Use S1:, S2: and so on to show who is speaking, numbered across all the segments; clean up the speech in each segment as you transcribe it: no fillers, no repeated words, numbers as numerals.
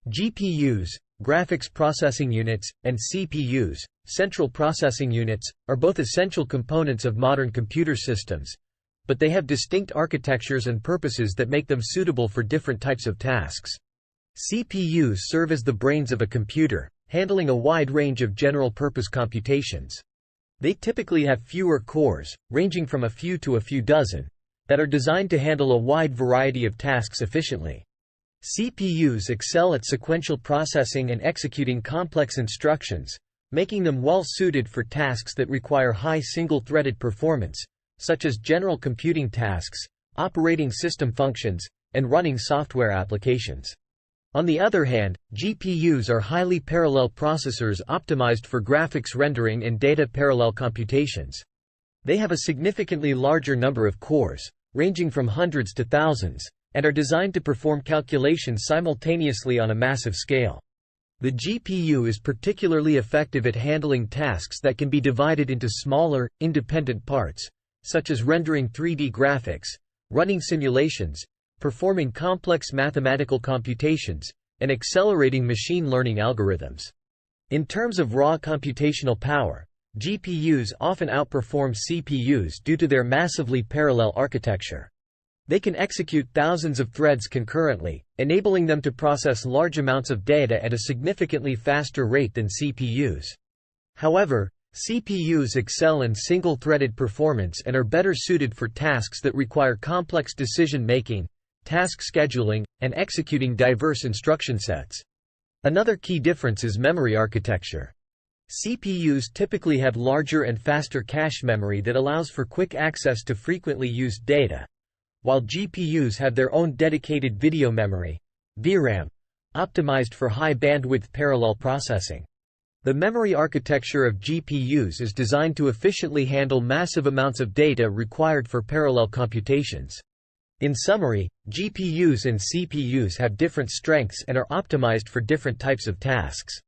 S1: GPUs, graphics processing units, and CPUs, central processing units, are both essential components of modern computer systems, but they have distinct architectures and purposes that make them suitable for different types of tasks. CPUs serve as the brains of a computer, handling a wide range of general-purpose computations. They typically have fewer cores, ranging from a few to a few dozen, that are designed to handle a wide variety of tasks efficiently. CPUs excel at sequential processing and executing complex instructions, making them well-suited for tasks that require high single-threaded performance, such as general computing tasks, operating system functions, and running software applications. On the other hand, GPUs are highly parallel processors optimized for graphics rendering and data parallel computations. They have a significantly larger number of cores, ranging from hundreds to thousands, and are designed to perform calculations simultaneously on a massive scale. The GPU is particularly effective at handling tasks that can be divided into smaller, independent parts, such as rendering 3D graphics, running simulations, performing complex mathematical computations, and accelerating machine learning algorithms. In terms of raw computational power, GPUs often outperform CPUs due to their massively parallel architecture. They can execute thousands of threads concurrently, enabling them to process large amounts of data at a significantly faster rate than CPUs. However, CPUs excel in single-threaded performance and are better suited for tasks that require complex decision-making, task scheduling, and executing diverse instruction sets. Another key difference is memory architecture. CPUs typically have larger and faster cache memory that allows for quick access to frequently used data, while GPUs have their own dedicated video memory, VRAM, optimized for high-bandwidth parallel processing. The memory architecture of GPUs is designed to efficiently handle massive amounts of data required for parallel computations. In summary, GPUs and CPUs have different strengths and are optimized for different types of tasks.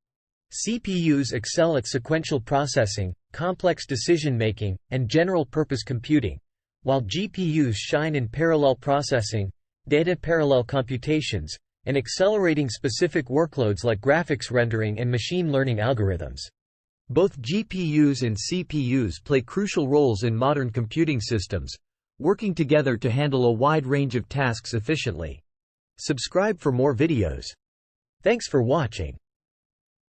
S1: CPUs excel at sequential processing, complex decision-making, and general-purpose computing, while GPUs shine in parallel processing, data parallel computations, and accelerating specific workloads like graphics rendering and machine learning algorithms. Both GPUs and CPUs play crucial roles in modern computing systems, working together to handle a wide range of tasks efficiently. Subscribe for more videos. Thanks for watching.